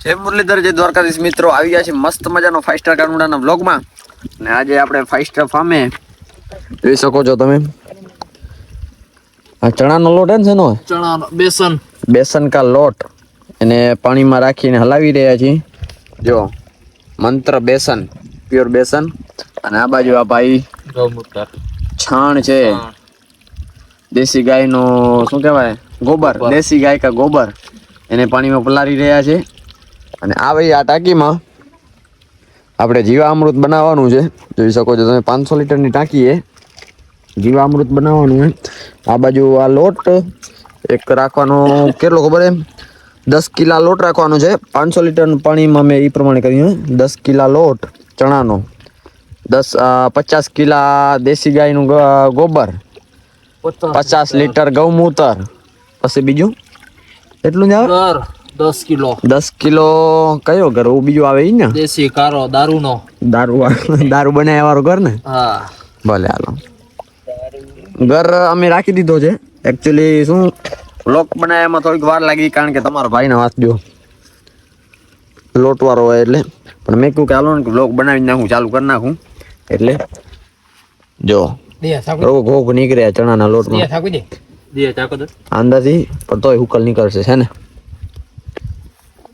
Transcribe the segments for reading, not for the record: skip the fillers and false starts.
જય મુરલીધર, જય દ્વારકાધીશ મિત્રો, આવી ગયા છે મસ્ત મજાનો 5 સ્ટાર કાનુડાના વ્લોગમાં. અને આજે આપણે 5 સ્ટાર ફાર્મે જોઈ શકો છો તમે. આ ચણાનો લોટ હે ને, શેનો ચણાનો બેસન કા લોટ એને પાણીમાં રાખીને હલાવી રહ્યા છીએ. જો મંત્ર બેસન, પ્યોર બેસન. અને આ બાજુ આ ભાઈ ગૌમૂત્ર છાણ છે, દેશી ગાયનો શું કહેવાય, ગોબર, દેશી ગાય કા ગોબર, એને પાણીમાં પલાળી રહ્યા છે. અને આ ભાઈ આ ટાંકીમાં આપણે જીવામૃત બનાવવાનું છે. જોઈ શકો છો તમે, 500 લીટરની ટાંકી એ જીવામૃત બનાવવાનું છે. આ બાજુ આ લોટ એક રાખવાનો, કેટલો ખબર એમ 10 કિલા લોટ રાખવાનો છે. 500 લીટર પાણીમાં મેં એ પ્રમાણે કર્યું. 10 કિલા લોટ ચણાનો, 50 કિલા દેશી ગાયનું ગોબર, 50 લીટર ગૌમૂત્ર, પછી બીજું એટલું જ આવે. 10 કિલો 10 કિલો કયો ઘર બીજું આવે ઈ ને, દેશી કારો દારૂનો, દારૂ બનાવ્યા વાળો ઘર ને. હા ભલે હાલો, ઘર અમે રાખી દીધો છે. એકચ્યુઅલી શું લોક બનાવવામાં થોડીક વાર લાગી, કારણ કે તમારો ભાઈને વાત જો લોટ વાળો હોય એટલે. પણ મેં કહ્યું કે હાલો ને લોક બનાવી નાખું, ચાલુ કરી નાખું. એટલે જો ઘોઘ નીકળ્યા ચણાના લોટમાં અંદરથી, પણ તોય હુકલ નીકળશે છે ને.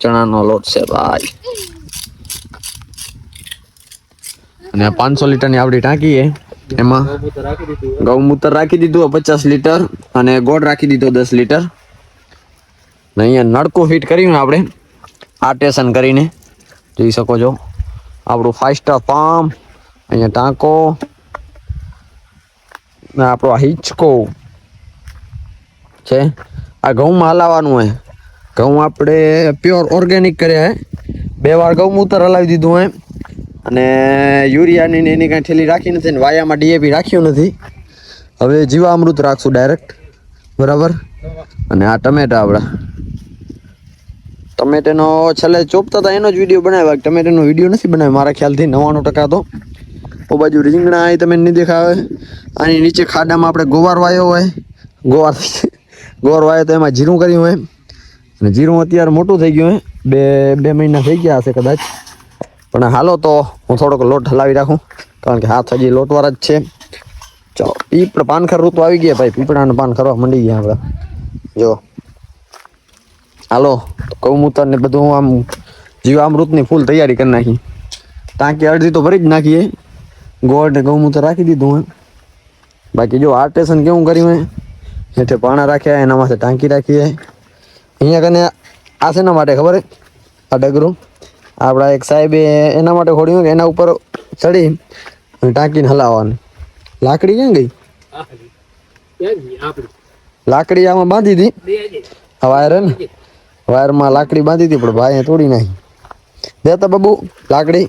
ચણાનો લોટ છે ભાઈ. અને 500 લીટરની આપણી ટાંકી છે, એમાં ગૌમૂત્ર રાખી દીધું 50 લીટર અને ગોળ રાખી દીધો 10 લીટર. ને અહીંયા નળકું ફિટ કર્યું આપણે આર્ટેશન કરીને. જોઈ શકો છો આપણું 5 સ્ટાર ફાર્મ. અહીંયા ટાંકો ને આપણો હિંચકો છે. આ ઘઉંમાં હલાવવાનું હોય. ઘઉં આપણે પ્યોર ઓર્ગેનિક કર્યા હે. 2 વાર ગૌમૂત્ર હલાવી દીધું હોય. અને યુરિયાની એની કાંઈ થેલી રાખી નથી ને વાયામાં ડીએપી રાખ્યું નથી. હવે જીવામૃત રાખશું ડાયરેક્ટ, બરાબર. અને આ ટમેટા આપણા, ટમેટાનો છેલ્લે ચોપતા હતા એનો જ વિડીયો બનાવ્યો. ટમેટાનો વિડીયો નથી બનાવ્યો મારા ખ્યાલથી 99% તો. ઓ બાજુ રીંગણા અહીં તમે નહીં દેખાવે. આની નીચે ખાડામાં આપણે ગોવાર વાયો હોય, ગોવાર વાયો તો એમાં જીરું કર્યું હોય. અને જીરું અત્યારે મોટું થઈ ગયું હોય, બે મહિના થઈ ગયા હશે કદાચ. પણ હાલો તો હું થોડોક લોટ હલાવી રાખું, કારણ કે હાથ હજી લોટવાળા જ છે. ચાલો, પીપળ પાનખર ઋતુ આવી ગયા ભાઈ, પીપળાના પાન ખરવા મંડી ગયા આપણે. જો હાલો, ગૌમૂત્ર ને બધું આમ જીવામૃતની ફૂલ તૈયારી કરી નાખી. ટાંકી અડધી તો ભરી જ નાખીએ. ગોળ ને ગૌમૂત્ર રાખી દીધું હોય. બાકી જો આર્ટેશન કેવું કર્યું હોય, હેઠે પાણા રાખ્યા, એના માટે ટાંકી રાખીએ. અહીંયા કને આ શેના માટે ખબર હે, આ ડગરું આપણા એક સાહેબે એના માટે ખોડ્યું કે એના ઉપર ચડી ટાંકીને હલાવવાનું. લાકડી ક્યાં ગઈ? લાકડી આમાં બાંધી હતી, વાયર હે ને, વાયરમાં લાકડી બાંધી હતી, પણ ભાઈએ તોડી નાખી. દેતા બાબુ લાકડી.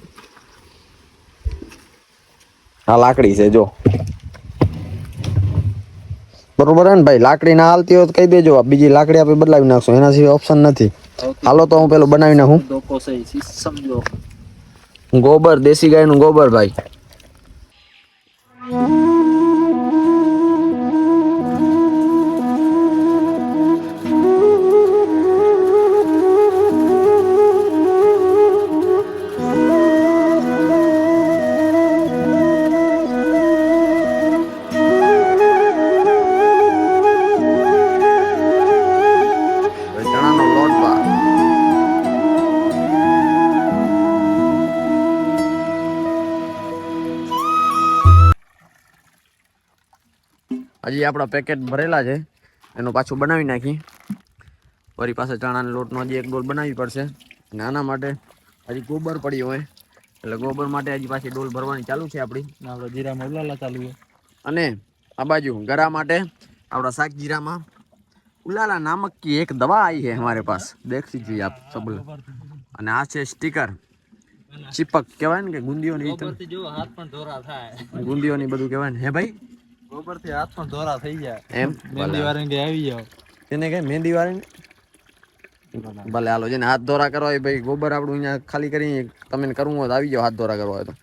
આ લાકડી છે જો, બરોબર હે ને ભાઈ. લાકડી ના હાલતી હોય તો કહી દેજો, બીજી લાકડી આપણે બદલાવી નાખશું, એના સિવાય ઓપ્શન નથી. હાલો તો હું પેલું બનાવી નાખું. ગોબર, દેશી ગાયનું ગોબર ભાઈ. ચણાનો લોટ બા હજી આપણા પેકેટ ભરેલા છે, એનું પાછું બનાવી નાખી. વળી પાસે ચણાના લોટનો હજી એક ડોલ બનાવવી પડશે. અને આના માટે હજી ગોબર પડી હોય, એટલે ગોબર માટે હજી પાછી ડોલ ભરવાની ચાલુ છે આપણી. આપણે જીરામાં ઉલાલા ચાલુ છે. અને આ બાજુ ગરા માટે આપણા શાક જીરામાં उलाला नामक की एक दवा आई है हमारे पास, देख लीजिए आप सब लोग. અને આ છે સ્ટીકર, ચીપક કહેવાય ને, કે ગુંદીઓની હાથ પણ ધોરા થાય, ગુંદીઓની બધું કહેવાય ને. હે ભાઈ, ગોબર થી હાથ પણ ધોરા થઈ જાય એમ. મહેંદી વાળીને આવી જાવ, તેને કે મહેંદી વાળીને ભલે હાલો. જેને હાથ ધોરા કરવા હોય ભાઈ, ગોબર આપણું અહીંયા ખાલી કરી, તમને કરવું હોય તો આવી જાવ હાથ ધોરા કરવા હોય તો.